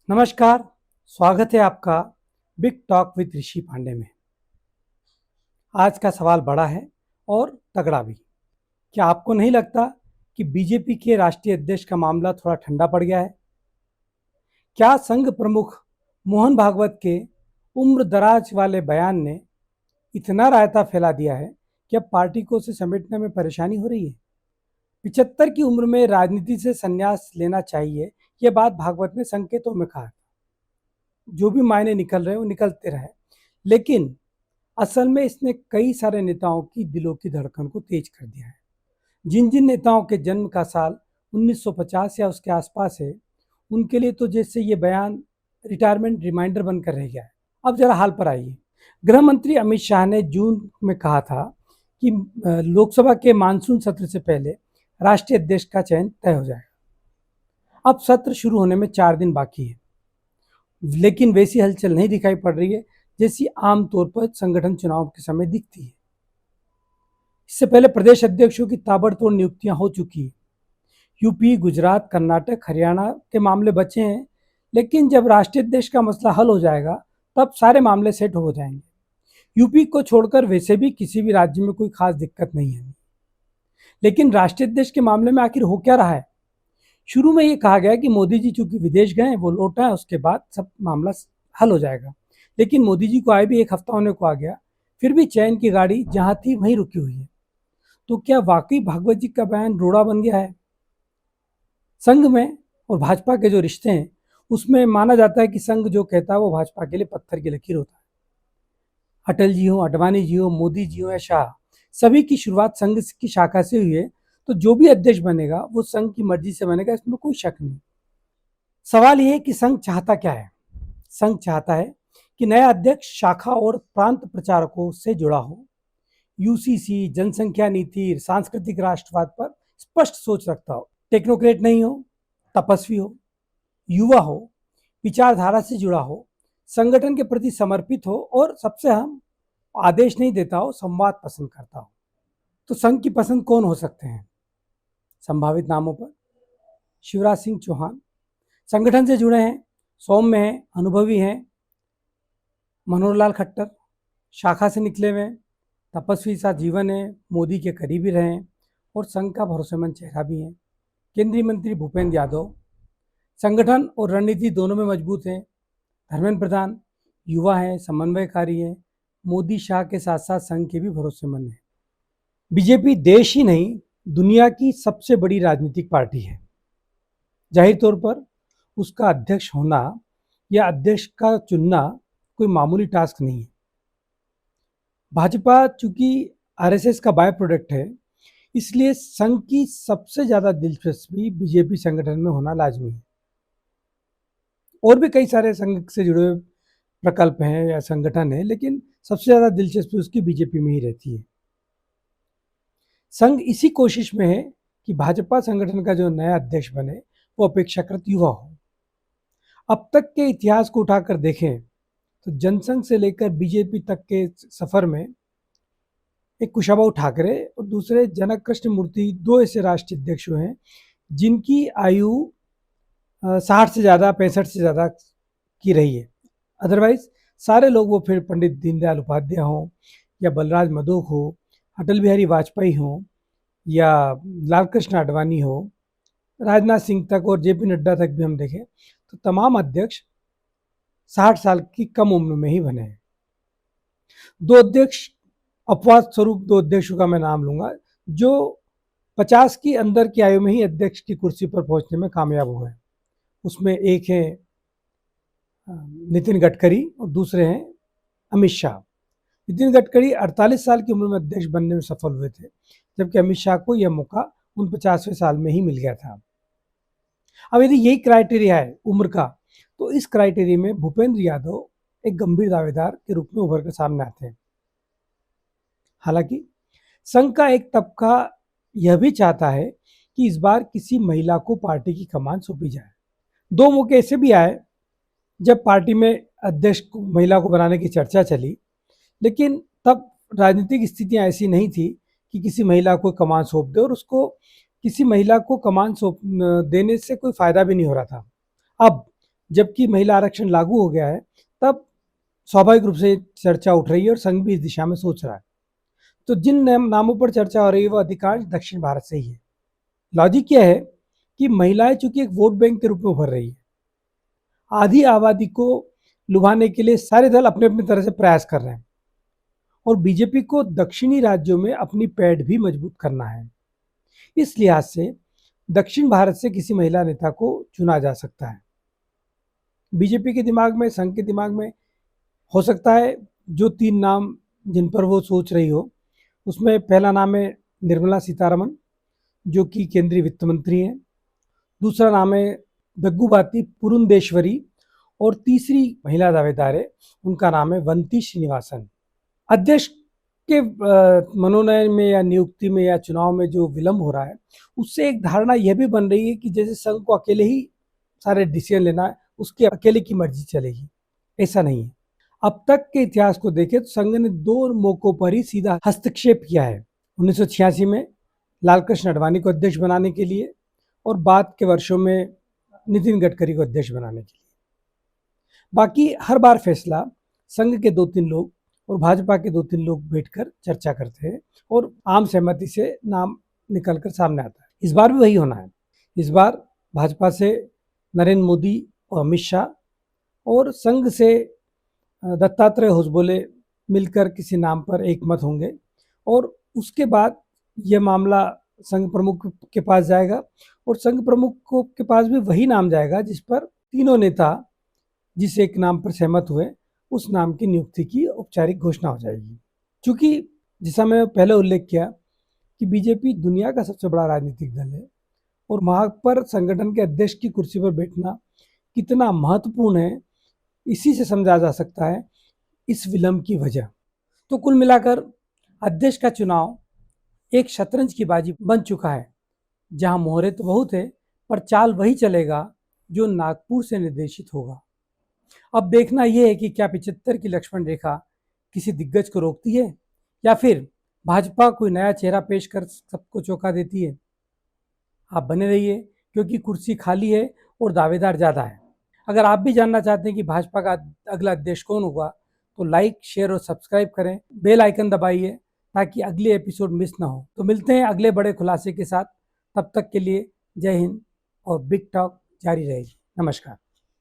नमस्कार। स्वागत है आपका बिग टॉक विद ऋषि पांडे में। आज का सवाल बड़ा है और तगड़ा भी। क्या आपको नहीं लगता कि बीजेपी के राष्ट्रीय अध्यक्ष का मामला थोड़ा ठंडा पड़ गया है? क्या संघ प्रमुख मोहन भागवत के उम्र दराज वाले बयान ने इतना रायता फैला दिया है कि अब पार्टी को उसे समेटने में परेशानी हो रही है? 75 की उम्र में राजनीति से संन्यास लेना चाहिए, यह बात भागवत ने संकेतों में कहा। जो भी मायने निकल रहे वो निकलते रहे, लेकिन असल में इसने कई सारे नेताओं की दिलों की धड़कन को तेज कर दिया है। जिन जिन नेताओं के जन्म का साल 1950 या उसके आसपास है, उनके लिए तो जैसे ये बयान रिटायरमेंट रिमाइंडर बनकर रह गया है। अब जरा हाल पर आइए। गृह मंत्री अमित शाह ने जून में कहा था कि लोकसभा के मानसून सत्र से पहले राष्ट्रीय अध्यक्ष का चयन तय हो जाएगा। अब सत्र शुरू होने में 4 दिन बाकी है, लेकिन वैसी हलचल नहीं दिखाई पड़ रही है जैसी आमतौर पर संगठन चुनाव के समय दिखती है। इससे पहले प्रदेश अध्यक्षों की ताबड़तोड़ नियुक्तियां हो चुकी है। यूपी, गुजरात, कर्नाटक, हरियाणा के मामले बचे हैं, लेकिन जब राष्ट्रीय अध्यक्ष का मसला हल हो जाएगा तब सारे मामले सेट हो जाएंगे। यूपी को छोड़कर वैसे भी किसी भी राज्य में कोई खास दिक्कत नहीं है, लेकिन राष्ट्रीय अध्यक्ष के मामले में आखिर हो क्या रहा है? शुरू में ये कहा गया कि मोदी जी चूंकि विदेश गए, वो लौट आए, उसके बाद सब मामला हल हो जाएगा। लेकिन मोदी जी को आए भी 1 हफ्ता होने को आ गया, फिर भी चैन की गाड़ी जहां थी वहीं रुकी हुई है। तो क्या वाकई भागवत जी का बयान रोड़ा बन गया है? संघ में और भाजपा के जो रिश्ते हैं उसमें माना जाता है कि संघ जो कहता है वो भाजपा के लिए पत्थर की लकीर होता है। अटल जी हो, अडवाणी जी हो, मोदी जी हो या शाह, सभी की शुरुआत संघ की शाखा से हुई है। तो जो भी अध्यक्ष बनेगा वो संघ की मर्जी से बनेगा, इसमें कोई शक नहीं। सवाल यह है कि संघ चाहता क्या है? संघ चाहता है कि नया अध्यक्ष शाखा और प्रांत प्रचारकों से जुड़ा हो, यूसीसी, जनसंख्या नीति, सांस्कृतिक राष्ट्रवाद पर स्पष्ट सोच रखता हो, टेक्नोक्रेट नहीं हो, तपस्वी हो, युवा हो, विचारधारा से जुड़ा हो, संगठन के प्रति समर्पित हो और सबसे अहम, आदेश नहीं देता हो, संवाद पसंद करता हो। तो संघ की पसंद कौन हो सकते हैं? संभावित नामों पर शिवराज सिंह चौहान संगठन से जुड़े हैं, सौम्य हैं, अनुभवी हैं। मनोहर लाल खट्टर शाखा से निकले हुए, तपस्वी सा जीवन है, मोदी के करीबी रहे हैं और संघ का भरोसेमंद चेहरा भी है। केंद्रीय मंत्री भूपेंद्र यादव संगठन और रणनीति दोनों में मजबूत हैं। धर्मेंद्र प्रधान युवा हैं, समन्वयकारी हैं, मोदी शाह के साथ साथ संघ के भी भरोसेमंद हैं। बीजेपी देश ही नहीं, दुनिया की सबसे बड़ी राजनीतिक पार्टी है। जाहिर तौर पर उसका अध्यक्ष होना या अध्यक्ष का चुनना कोई मामूली टास्क नहीं है। भाजपा चूंकि आरएसएस का बाय प्रोडक्ट है, इसलिए संघ की सबसे ज्यादा दिलचस्पी बीजेपी संगठन में होना लाजमी है। और भी कई सारे संघ से जुड़े हुए प्रकल्प हैं या संगठन है, लेकिन सबसे ज्यादा दिलचस्पी उसकी बीजेपी में ही रहती है। संघ इसी कोशिश में है कि भाजपा संगठन का जो नया अध्यक्ष बने वो अपेक्षाकृत युवा हो। अब तक के इतिहास को उठाकर देखें तो जनसंघ से लेकर बीजेपी तक के सफर में एक कुशाभाऊ ठाकरे और दूसरे जनक कृष्ण मूर्ति, 2 ऐसे राष्ट्रीय अध्यक्ष हुए हैं जिनकी आयु 60 से ज़्यादा, 65 से ज़्यादा की रही है। अदरवाइज सारे लोग, वो फिर पंडित दीनदयाल उपाध्याय हों या बलराज मधोक हो, अटल बिहारी वाजपेयी हों या लालकृष्ण आडवाणी हो, राजनाथ सिंह तक और जेपी नड्डा तक भी हम देखें तो तमाम अध्यक्ष 60 साल की कम उम्र में ही बने हैं। 2 अध्यक्ष, अपवाद स्वरूप 2 अध्यक्षों का मैं नाम लूंगा जो 50 की अंदर की आयु में ही अध्यक्ष की कुर्सी पर पहुंचने में कामयाब हुए हैं। उसमें एक है नितिन गडकरी और दूसरे हैं अमित शाह। नितिन गडकरी 48 साल की उम्र में अध्यक्ष बनने में सफल हुए थे, जबकि अमित शाह को यह मौका 49वें साल में ही मिल गया था। अब यदि यही क्राइटेरिया है उम्र का, तो इस क्राइटेरिया में भूपेंद्र यादव एक गंभीर दावेदार के रूप में उभर कर सामने आते हैं। हालांकि संघ का एक तबका यह भी चाहता है कि इस बार किसी महिला को पार्टी की कमान सौंपी जाए। 2 मौके ऐसे भी आए जब पार्टी में अध्यक्ष महिला को बनाने की चर्चा चली, लेकिन तब राजनीतिक स्थितियां ऐसी नहीं थी कि किसी महिला को कमान सौंप दे, और उसको किसी महिला को कमान सौंप देने से कोई फायदा भी नहीं हो रहा था। अब जबकि महिला आरक्षण लागू हो गया है, तब स्वाभाविक रूप से चर्चा उठ रही है और संघ भी इस दिशा में सोच रहा है। तो जिन नामों पर चर्चा हो रही है वो अधिकांश दक्षिण भारत से ही है। लॉजिक यह है कि महिलाएं चूंकि एक वोट बैंक के रूप में उभर रही है, आधी आबादी को लुभाने के लिए सारे दल अपने अपनी तरह से प्रयास कर रहे हैं और बीजेपी को दक्षिणी राज्यों में अपनी पैठ भी मजबूत करना है। इस लिहाज से दक्षिण भारत से किसी महिला नेता को चुना जा सकता है। बीजेपी के दिमाग में, संघ के दिमाग में हो सकता है जो 3 नाम जिन पर वो सोच रही हो, उसमें पहला नाम है निर्मला सीतारमण, जो कि केंद्रीय वित्त मंत्री हैं। दूसरा नाम है दग्गुबाती पुरंदेश्वरी और तीसरी महिला दावेदार है, उनका नाम है वंती श्रीनिवासन। अध्यक्ष के मनोनयन में या नियुक्ति में या चुनाव में जो विलंब हो रहा है, उससे एक धारणा यह भी बन रही है कि जैसे संघ को अकेले ही सारे डिसीजन लेना है, उसके अकेले की मर्जी चलेगी। ऐसा नहीं है। अब तक के इतिहास को देखें तो संघ ने 2 मौकों पर ही सीधा हस्तक्षेप किया है। 1986 में लालकृष्ण आडवाणी को अध्यक्ष बनाने के लिए और बाद के वर्षों में नितिन गडकरी को अध्यक्ष बनाने के लिए। बाकी हर बार फैसला संघ के 2-3 लोग और भाजपा के 2-3 लोग बैठकर चर्चा करते हैं और आम सहमति से नाम निकलकर सामने आता है। इस बार भी वही होना है। इस बार भाजपा से नरेंद्र मोदी और अमित शाह और संघ से दत्तात्रेय होसबोले मिलकर किसी नाम पर एक मत होंगे और उसके बाद यह मामला संघ प्रमुख के पास जाएगा और संघ प्रमुख के पास भी वही नाम जाएगा जिस पर तीनों नेता जिस एक नाम पर सहमत हुए उस नाम की नियुक्ति की औपचारिक घोषणा हो जाएगी। क्योंकि जैसा मैं पहले उल्लेख किया कि बीजेपी दुनिया का सबसे बड़ा राजनीतिक दल है और वहाँ पर संगठन के अध्यक्ष की कुर्सी पर बैठना कितना महत्वपूर्ण है, इसी से समझा जा सकता है इस विलंब की वजह। तो कुल मिलाकर अध्यक्ष का चुनाव एक शतरंज की बाजी बन चुका है, जहां मोहरे तो बहुत है पर चाल वही चलेगा जो नागपुर से निर्देशित होगा। अब देखना यह है कि क्या 75 की लक्ष्मण रेखा किसी दिग्गज को रोकती है या फिर भाजपा कोई नया चेहरा पेश कर सबको चौंका देती है। आप बने रहिए क्योंकि कुर्सी खाली है और दावेदार ज़्यादा है। अगर आप भी जानना चाहते हैं कि भाजपा का अगला अध्यक्ष कौन होगा तो लाइक, शेयर और सब्सक्राइब करें, बेल आइकन दबाइए ताकि अगले एपिसोड मिस ना हो। तो मिलते हैं अगले बड़े खुलासे के साथ। तब तक के लिए जय हिंद और बिग टॉक जारी रहेगी। नमस्कार।